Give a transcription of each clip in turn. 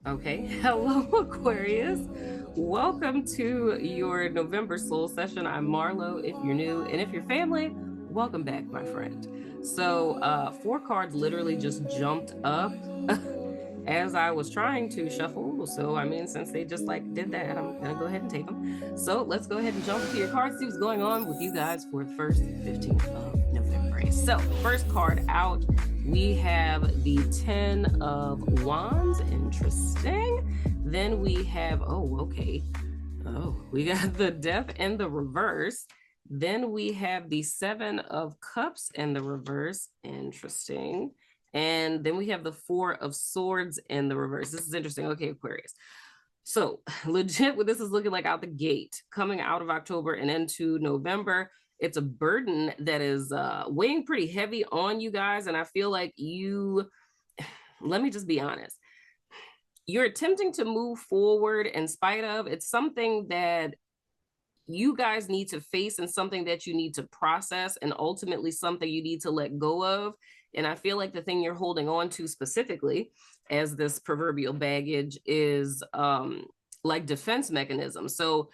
Okay, hello Aquarius. Welcome to your November soul session. I'm Marlowe if you're new, and if you're family, welcome back, my friend. So, four cards literally just jumped up as I was trying to shuffle. So, I mean, since they just like did that, I'm gonna go ahead and take them. So, let's go ahead and jump into your cards, see what's going on with you guys for the first 15th of November. So, first card out, we have the 10 of Wands. Interesting. Then we have, we got the Death in the reverse. Then we have the 7 of Cups in the reverse. Interesting. And then we have the 4 of Swords in the reverse. This is interesting. Okay, Aquarius. So legit what this is looking like out the gate, coming out of October and into November, it's a burden that is weighing pretty heavy on you guys. And I feel like let me just be honest. You're attempting to move forward in spite of, it's something that you guys need to face and something that you need to process and ultimately something you need to let go of. And I feel like the thing you're holding on to specifically as this proverbial baggage is like defense mechanism. So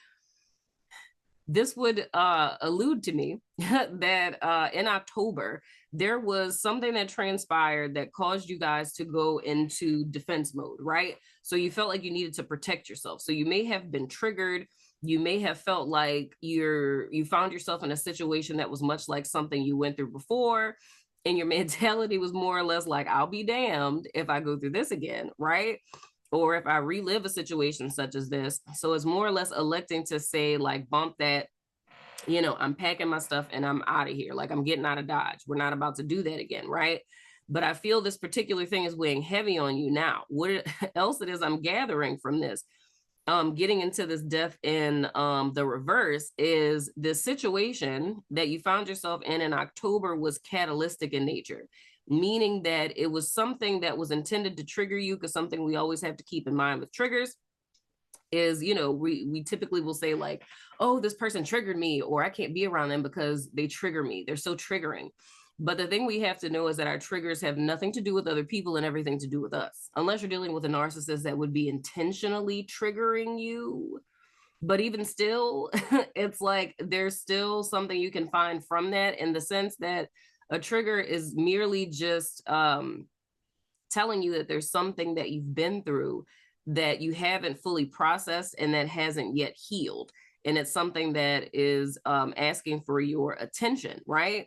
this would allude to me that in October, there was something that transpired that caused you guys to go into defense mode, right? So you felt like you needed to protect yourself. So you may have been triggered. You may have felt like you found yourself in a situation that was much like something you went through before. And your mentality was more or less like, I'll be damned if I go through this again, right? Or if I relive a situation such as this. So it's more or less electing to say, like, bump that, I'm packing my stuff and I'm out of here. Like, I'm getting out of Dodge. We're not about to do that again, right? But I feel this particular thing is weighing heavy on you now. What else it is I'm gathering from this, getting into this death in the reverse, is this situation that you found yourself in October was catalytic in nature, meaning that it was something that was intended to trigger you, because something we always have to keep in mind with triggers is, we typically will say like, oh, this person triggered me, or I can't be around them because they trigger me. They're so triggering. But the thing we have to know is that our triggers have nothing to do with other people and everything to do with us, unless you're dealing with a narcissist that would be intentionally triggering you. But even still, it's like there's still something you can find from that, in the sense that a trigger is merely just telling you that there's something that you've been through that you haven't fully processed and that hasn't yet healed. And it's something that is asking for your attention, right?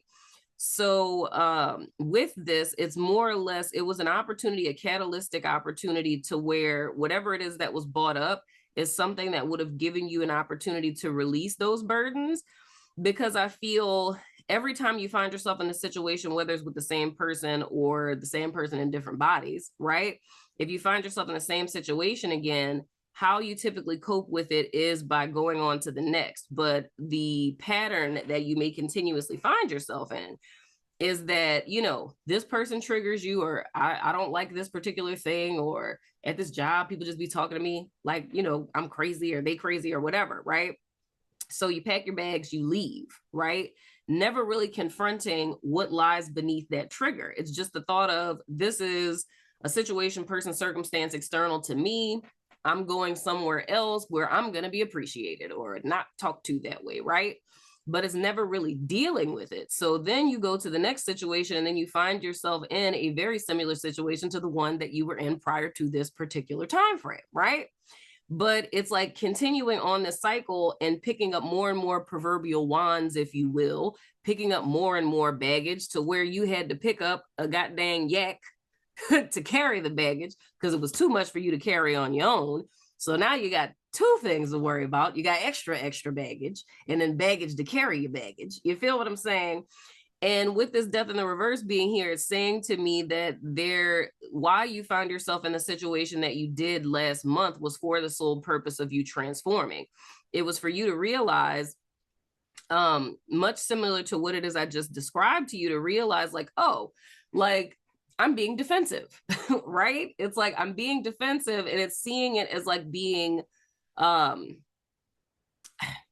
So with this, it's more or less, it was an opportunity, a catalytic opportunity, to where whatever it is that was brought up is something that would have given you an opportunity to release those burdens. Because I feel every time you find yourself in a situation, whether it's with the same person or the same person in different bodies, right? If you find yourself in the same situation again, how you typically cope with it is by going on to the next. But the pattern that you may continuously find yourself in is that, this person triggers you, or I don't like this particular thing, or at this job, people just be talking to me like, I'm crazy, or they crazy, or whatever, right? So you pack your bags, you leave, right? Never really confronting what lies beneath that trigger. It's just the thought of, this is a situation, person, circumstance external to me. I'm going somewhere else where I'm going to be appreciated or not talked to that way, right? But it's never really dealing with it. So then you go to the next situation, and then you find yourself in a very similar situation to the one that you were in prior to this particular time frame, right? But it's like continuing on this cycle and picking up more and more proverbial wands, if you will, picking up more and more baggage, to where you had to pick up a goddamn yak to carry the baggage, because it was too much for you to carry on your own. So now you got two things to worry about. You got extra baggage, and then baggage to carry your baggage. You feel what I'm saying? And with this death in the reverse being here, it's saying to me that why you found yourself in the situation that you did last month was for the sole purpose of you transforming. It was for you to realize, much similar to what it is I just described to you, to realize like, oh, like, I'm being defensive, right? It's like I'm being defensive, and it's seeing it as like being, I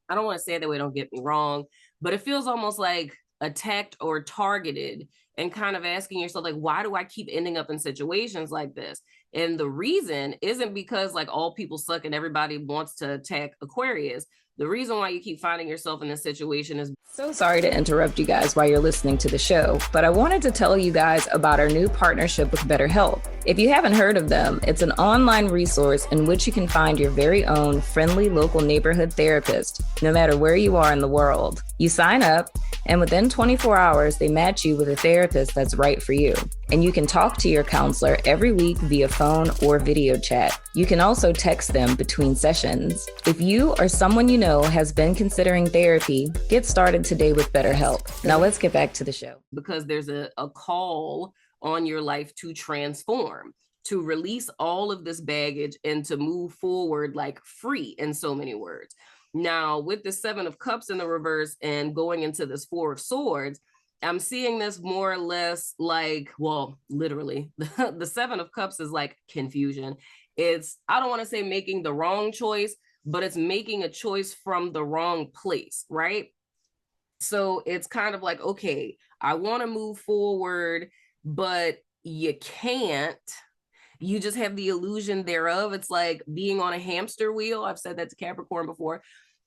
don't want to say it that way, don't get me wrong, but it feels almost like attacked or targeted, and kind of asking yourself, like, why do I keep ending up in situations like this? And the reason isn't because like all people suck and everybody wants to attack Aquarius. The reason why you keep finding yourself in this situation is... So sorry to interrupt you guys while you're listening to the show, but I wanted to tell you guys about our new partnership with BetterHelp. If you haven't heard of them, it's an online resource in which you can find your very own friendly local neighborhood therapist, no matter where you are in the world. You sign up, and within 24 hours, they match you with a therapist that's right for you. And you can talk to your counselor every week via phone or video chat. You can also text them between sessions. If you or someone you know has been considering therapy, get started today with BetterHelp. Now let's get back to the show. Because there's a call on your life to transform, to release all of this baggage and to move forward like free, in so many words. Now, with the 7 of Cups in the reverse and going into this 4 of Swords, I'm seeing this more or less like, well, literally, the 7 of Cups is like confusion. It's, I don't want to say making the wrong choice, but it's making a choice from the wrong place, right? So it's kind of like, okay, I want to move forward, but you can't. You just have the illusion thereof. It's like being on a hamster wheel. I've said that to Capricorn before.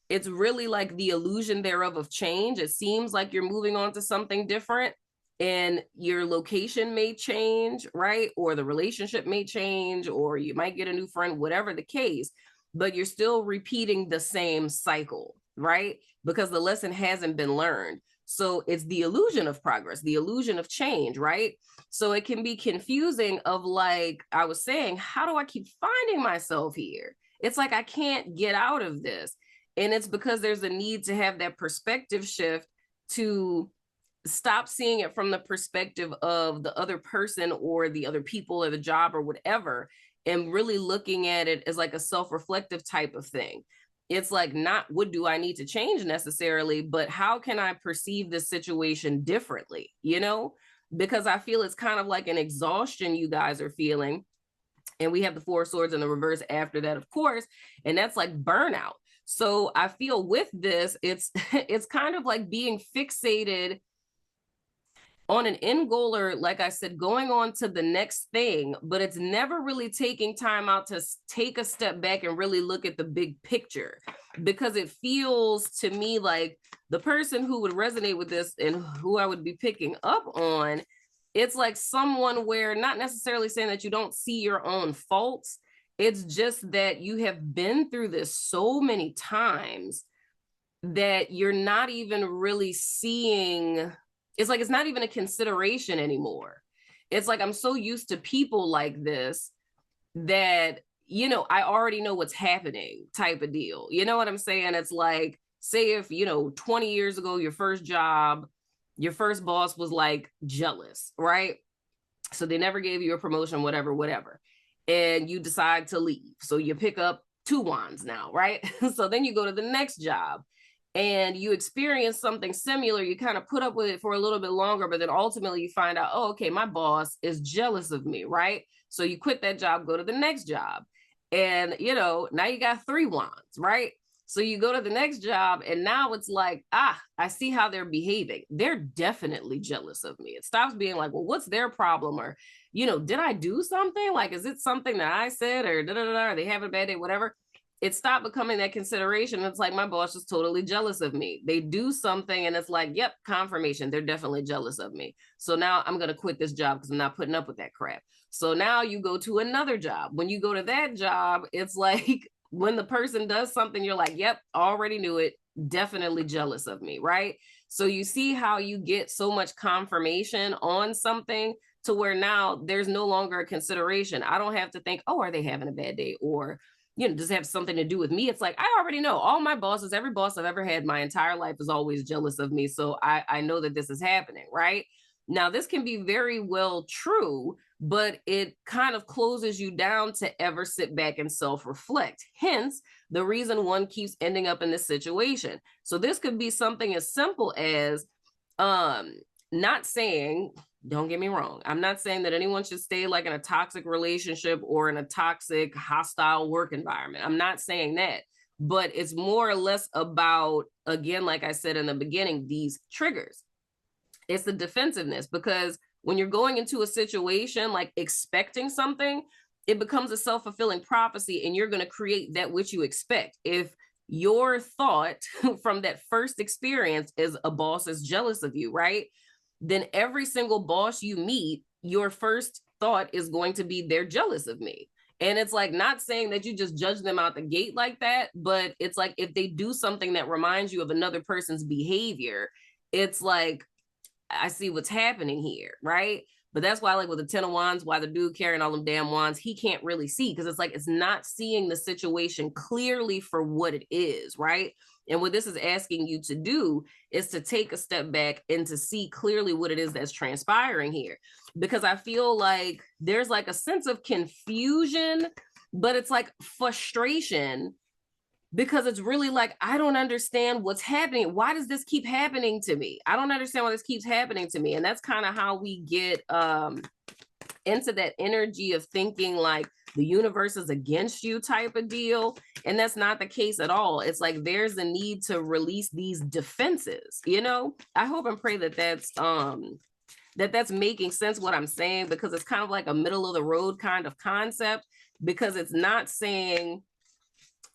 It's really like the illusion thereof of change. It seems like you're moving on to something different and your location may change, right? Or the relationship may change, or you might get a new friend, whatever the case, but you're still repeating the same cycle, right? Because the lesson hasn't been learned. So it's the illusion of progress, the illusion of change, right? So it can be confusing of like, I was saying, how do I keep finding myself here? It's like, I can't get out of this. And it's because there's a need to have that perspective shift to stop seeing it from the perspective of the other person or the other people or the job or whatever, and really looking at it as like a self-reflective type of thing. It's like, not what do I need to change necessarily, but how can I perceive this situation differently, you know? Because I feel it's kind of like an exhaustion you guys are feeling. And we have the 4 of Swords in the reverse after that, of course, and that's like burnout. So I feel with this, it's kind of like being fixated on an end goal, or like I said, going on to the next thing, but it's never really taking time out to take a step back and really look at the big picture, because it feels to me like the person who would resonate with this and who I would be picking up on, it's like someone where, not necessarily saying that you don't see your own faults, it's just that you have been through this so many times that you're not even really seeing. It's like, it's not even a consideration anymore. It's like, I'm so used to people like this that, you know, I already know what's happening type of deal. You know what I'm saying? It's like, say if, you know, 20 years ago, your first job, your first boss was like jealous, right? So they never gave you a promotion, whatever. And you decide to leave. So you pick up 2 wands now, right? So then you go to the next job and you experience something similar. You kind of put up with it for a little bit longer, but then ultimately you find out, oh, okay, my boss is jealous of me, right? So you quit that job, go to the next job. And, you know, now you got 3 wands, right? So you go to the next job and now it's like, I see how they're behaving. They're definitely jealous of me. It stops being like, well, what's their problem? Or, you know, did I do something? Like, is it something that I said, or are they having a bad day, whatever? It stopped becoming that consideration. It's like, my boss is totally jealous of me. They do something and it's like, yep, confirmation. They're definitely jealous of me. So now I'm going to quit this job because I'm not putting up with that crap. So now you go to another job. When you go to that job, it's like, when the person does something, you're like, yep, already knew it, definitely jealous of me, right? So you see how you get so much confirmation on something to where now there's no longer a consideration. I don't have to think, oh, are they having a bad day? Or, you know, does it have something to do with me? It's like, I already know all my bosses, every boss I've ever had my entire life is always jealous of me. So I know that this is happening, right? Now, this can be very well true, but it kind of closes you down to ever sit back and self-reflect. Hence, the reason one keeps ending up in this situation. So this could be something as simple as not saying, don't get me wrong, I'm not saying that anyone should stay like in a toxic relationship or in a toxic, hostile work environment. I'm not saying that, but it's more or less about, again, like I said in the beginning, these triggers. It's the defensiveness, because when you're going into a situation like expecting something, it becomes a self-fulfilling prophecy, and you're going to create that which you expect. If your thought from that first experience is a boss is jealous of you, right? Then every single boss you meet, your first thought is going to be they're jealous of me. And it's like, not saying that you just judge them out the gate like that, but it's like if they do something that reminds you of another person's behavior, it's like, I see what's happening here, right? But that's why, like with the 10 of Wands, why the dude carrying all them damn wands, he can't really see, because it's like it's not seeing the situation clearly for what it is, right? And what this is asking you to do is to take a step back and to see clearly what it is that's transpiring here. Because I feel like there's like a sense of confusion, but it's like frustration, because it's really like, I don't understand what's happening. Why does this keep happening to me? I don't understand why this keeps happening to me. And that's kind of how we get into that energy of thinking like the universe is against you type of deal. And that's not the case at all. It's like there's a need to release these defenses, you know? I hope and pray that that's making sense what I'm saying, because it's kind of like a middle of the road kind of concept, because it's not saying,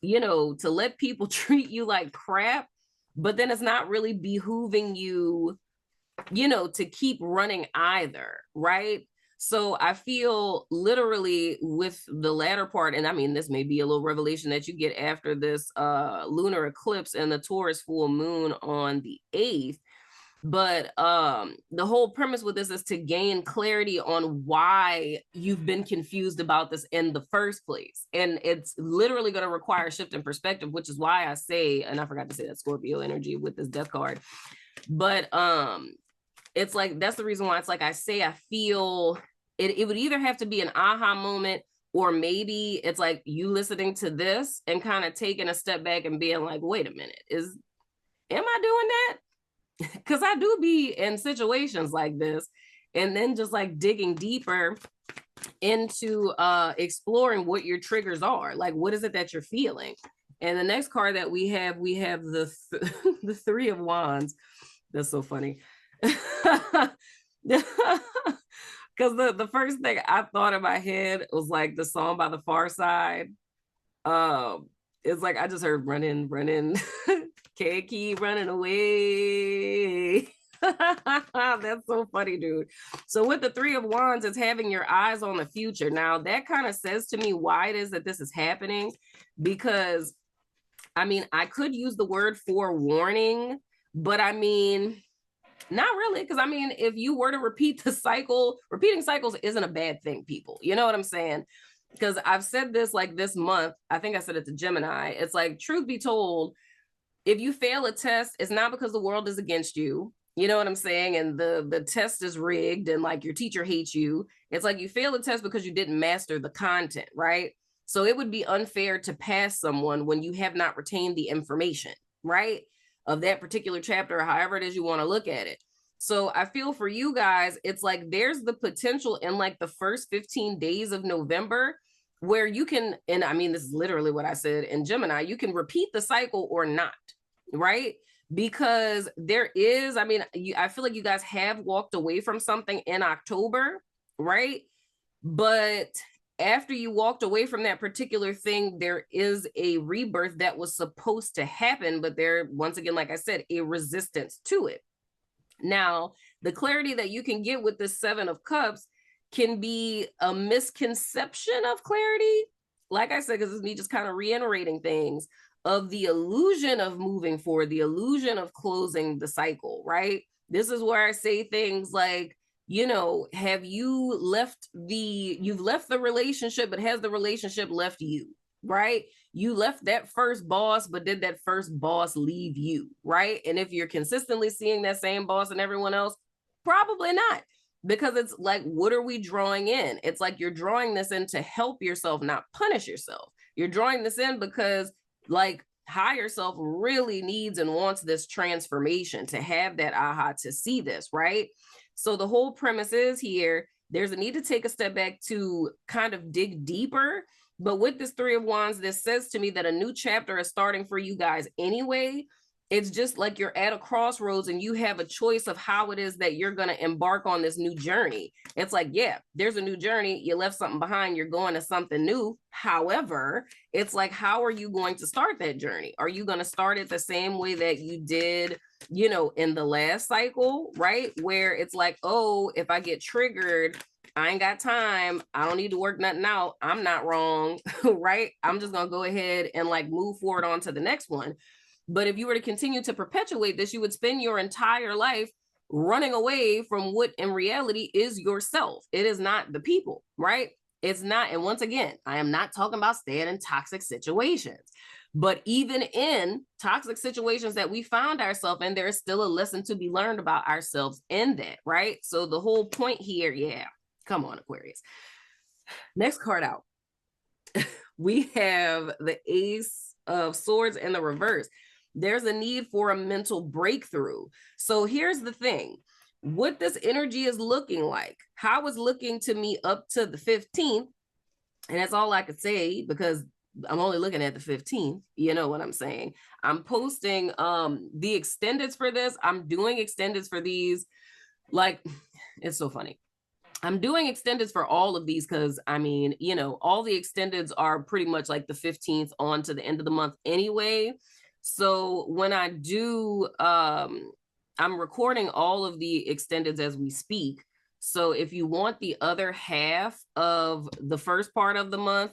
you know, to let people treat you like crap, but then it's not really behooving you, you know, to keep running either, right? So I feel literally with the latter part, and I mean, this may be a little revelation that you get after this lunar eclipse and the Taurus full moon on the 8th. But the whole premise with this is to gain clarity on why you've been confused about this in the first place. And it's literally going to require a shift in perspective, which is why I say, and I forgot to say that Scorpio energy with this death card. But it's like, that's the reason why it's like I say, I feel it would either have to be an aha moment, or maybe it's like you listening to this and kind of taking a step back and being like, wait a minute, am I doing that? Because I do be in situations like this, and then just like digging deeper into exploring what your triggers are. Like, what is it that you're feeling? And the next card that we have the the 3 of Wands. That's so funny. Because the first thing I thought in my head was like the song by the Far Side. It's like I just heard running. Can't keep running away. That's so funny, dude. So with the 3 of Wands, it's having your eyes on the future. Now, that kind of says to me why it is that this is happening, because, I mean, I could use the word forewarning, but I mean, not really, because I mean, if you were to repeat the cycle, repeating cycles isn't a bad thing, people. You know what I'm saying? Because I've said this like this month, I think I said it to Gemini. It's like, truth be told, if you fail a test, it's not because the world is against you. You know what I'm saying? And the test is rigged and like your teacher hates you. It's like you fail a test because you didn't master the content, right? So it would be unfair to pass someone when you have not retained the information, right? Of that particular chapter, or however it is you want to look at it. So I feel for you guys, it's like there's the potential in like the first 15 days of November where you can, and I mean, this is literally what I said in Gemini, you can repeat the cycle or not, right? Because there is, I mean, I feel like you guys have walked away from something in October, right? But after you walked away from that particular thing, there is a rebirth that was supposed to happen, but there, once again, like I said, a resistance to it. Now, the clarity that you can get with the 7 of Cups can be a misconception of clarity. Like I said, because it's me just kind of reiterating things of the illusion of moving forward, the illusion of closing the cycle, right? This is where I say things like, you know, have you left you've left the relationship, but has the relationship left you, right? You left that first boss, but did that first boss leave you, right? And if you're consistently seeing that same boss and everyone else, probably not. Because it's like, what are we drawing in? It's like you're drawing this in to help yourself, not punish yourself. You're drawing this in because like higher self really needs and wants this transformation, to have that aha, to see this, right? So the whole premise is here, there's a need to take a step back to kind of dig deeper. But with this 3 of Wands, this says to me that a new chapter is starting for you guys anyway. It's just like you're at a crossroads and you have a choice of how it is that you're going to embark on this new journey. It's like, yeah, there's a new journey. You left something behind. You're going to something new. However, it's like, how are you going to start that journey? Are you going to start it the same way that you did, you know, in the last cycle, right? Where it's like, oh, if I get triggered, I ain't got time. I don't need to work nothing out. I'm not wrong, right? I'm just going to go ahead and like move forward on to the next one. But if you were to continue to perpetuate this, you would spend your entire life running away from what in reality is yourself. It is not the people, right? It's not. And once again, I am not talking about staying in toxic situations. But even in toxic situations that we found ourselves in, there is still a lesson to be learned about ourselves in that, right? So the whole point here, yeah, come on, Aquarius. Next card out. We have the Ace of Swords in the reverse. There's a need for a mental breakthrough. So here's the thing. What this energy is looking like, how it's looking to me up to the 15th, and that's all I could say because I'm only looking at the 15th. You know what I'm saying? I'm posting the extendeds for this. I'm doing extendeds for these. Like, it's so funny. I'm doing extendeds for all of these because, I mean, you know, all the extendeds are pretty much like the 15th on to the end of the month anyway. So when I do, I'm recording all of the extendeds as we speak. So if you want the other half of the first part of the month,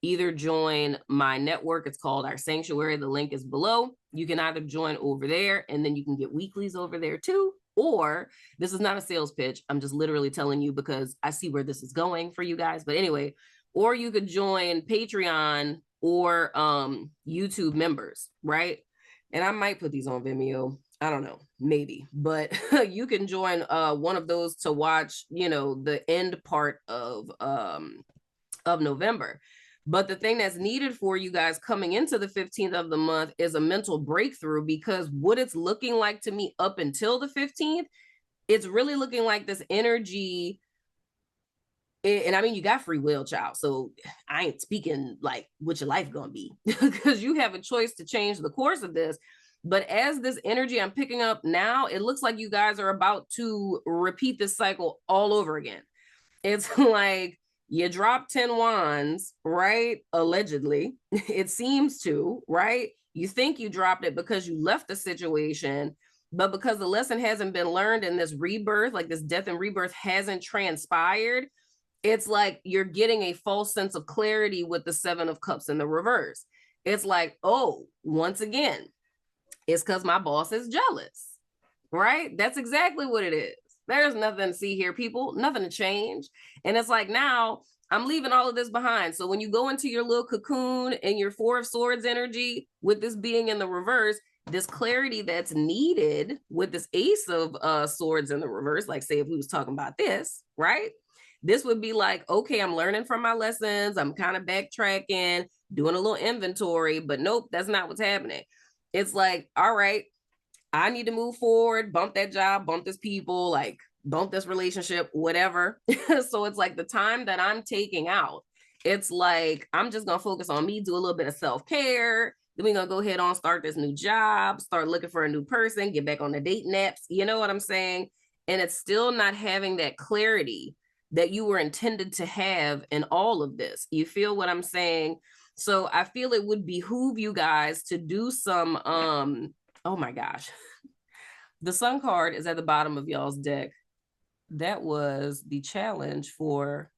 either join my network. It's called Our Sanctuary. The link is below. You can either join over there and then you can get weeklies over there too. Or this is not a sales pitch. I'm just literally telling you because I see where this is going for you guys. But anyway, or you could join Patreon or YouTube members, right? And I might put these on Vimeo. I don't know, maybe, but you can join one of those to watch, you know, the end part of November. But the thing that's needed for you guys coming into the 15th of the month is a mental breakthrough, because what it's looking like to me up until the 15th, it's really looking like this energy. And I mean, you got free will, child. So I ain't speaking like what your life gonna be because you have a choice to change the course of this. But as this energy I'm picking up now, it looks like you guys are about to repeat this cycle all over again. It's like you drop 10 wands, right? Allegedly, it seems to, right? You think you dropped it because you left the situation, but because the lesson hasn't been learned in this rebirth, like this death and rebirth hasn't transpired, it's like you're getting a false sense of clarity with the 7 of Cups in the reverse. It's like, oh, once again, it's because my boss is jealous, right? That's exactly what it is. There's nothing to see here, people, nothing to change. And it's like, now I'm leaving all of this behind. So when you go into your little cocoon and your 4 of Swords energy with this being in the reverse, this clarity that's needed with this Ace of Swords in the reverse, like say if we was talking about this, right? This would be like, okay, I'm learning from my lessons. I'm kind of backtracking, doing a little inventory, but nope, that's not what's happening. It's like, all right, I need to move forward, bump that job, bump this people, like bump this relationship, whatever. So it's like the time that I'm taking out, it's like, I'm just going to focus on me, do a little bit of self-care. Then we're going to go ahead on, start this new job, start looking for a new person, get back on the dating apps. You know what I'm saying? And it's still not having that clarity that you were intended to have in all of this. You feel what I'm saying? So I feel it would behoove you guys to do some, oh my gosh. The Sun card is at the bottom of y'all's deck. That was the challenge for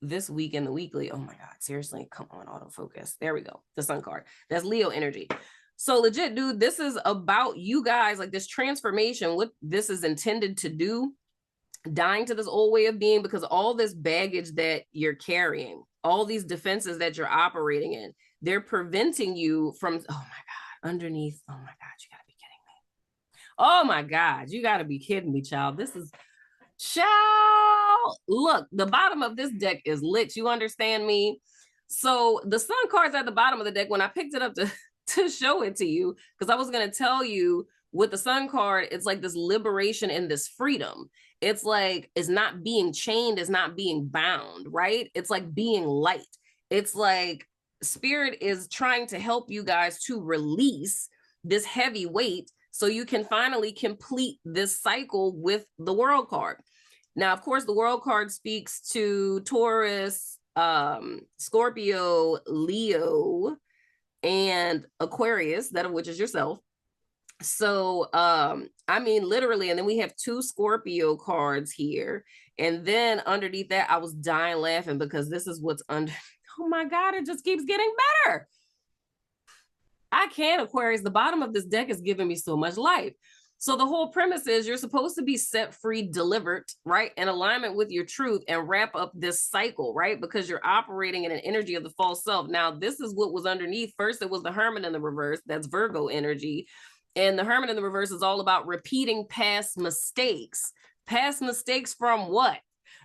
this week in the weekly. Oh my God, seriously, come on, autofocus. There we go, the Sun card. That's Leo energy. So legit, dude, this is about you guys, like this transformation, what this is intended to do, dying to this old way of being, because all this baggage that you're carrying, all these defenses that you're operating in, they're preventing you from, oh my God, underneath, oh my God, you gotta be kidding me. Oh my God, you gotta be kidding me, child. This is, child, look, the bottom of this deck is lit. You understand me? So the Sun card's at the bottom of the deck. When I picked it up to show it to you, because I was gonna tell you with the Sun card, it's like this liberation and this freedom. It's like, it's not being chained, it's not being bound, right? It's like being light. It's like Spirit is trying to help you guys to release this heavy weight so you can finally complete this cycle with the World card. Now, of course, the World card speaks to Taurus, Scorpio, Leo, and Aquarius, that of which is yourself. So, I mean, literally, and then we have 2 Scorpio cards here. And then underneath that, I was dying laughing because this is what's under. Oh my God, it just keeps getting better. I can't, Aquarius. The bottom of this deck is giving me so much life. So the whole premise is you're supposed to be set free, delivered, right? In alignment with your truth and wrap up this cycle, right? Because you're operating in an energy of the false self. Now, this is what was underneath. First, it was the Hermit in the reverse. That's Virgo energy. And the Hermit in the reverse is all about repeating past mistakes. Past mistakes from what?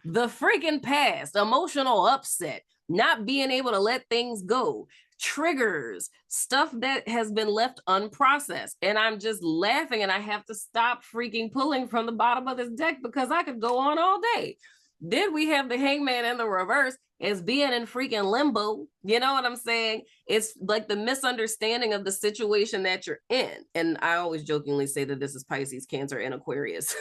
The freaking past. Emotional upset. Not being able to let things go. Triggers. Stuff that has been left unprocessed. And I'm just laughing and I have to stop freaking pulling from the bottom of this deck because I could go on all day. Then we have the Hangman in the reverse as being in freaking limbo. You know what I'm saying? It's like the misunderstanding of the situation that you're in. And I always jokingly say that this is Pisces, Cancer, and Aquarius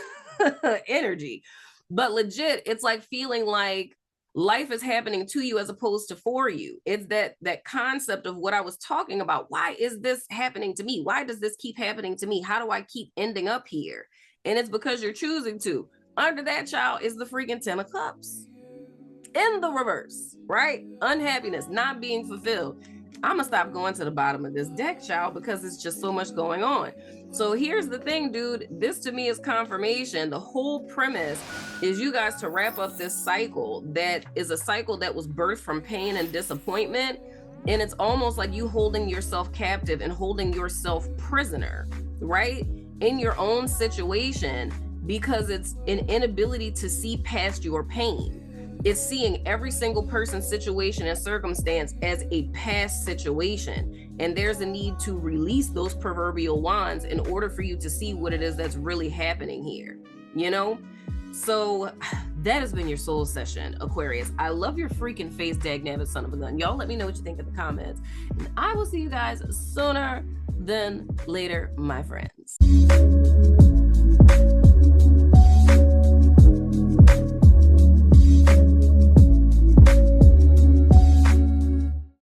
energy. But legit, it's like feeling like life is happening to you as opposed to for you. It's that concept of what I was talking about. Why is this happening to me? Why does this keep happening to me? How do I keep ending up here? And it's because you're choosing to. Under that, child, is the freaking 10 of Cups in the reverse, right? Unhappiness, not being fulfilled. I'm gonna stop going to the bottom of this deck, child, because it's just so much going on. So here's the thing, dude. This to me is confirmation. The whole premise is you guys to wrap up this cycle that is a cycle that was birthed from pain and disappointment. And it's almost like you holding yourself captive and holding yourself prisoner, right? In your own situation, because it's an inability to see past your pain. It's seeing every single person's situation and circumstance as a past situation. And there's a need to release those proverbial wands in order for you to see what it is that's really happening here, you know? So that has been your soul session, Aquarius. I love your freaking face, dagnabbit son of a gun. Y'all let me know what you think in the comments. And I will see you guys sooner than later, my friends.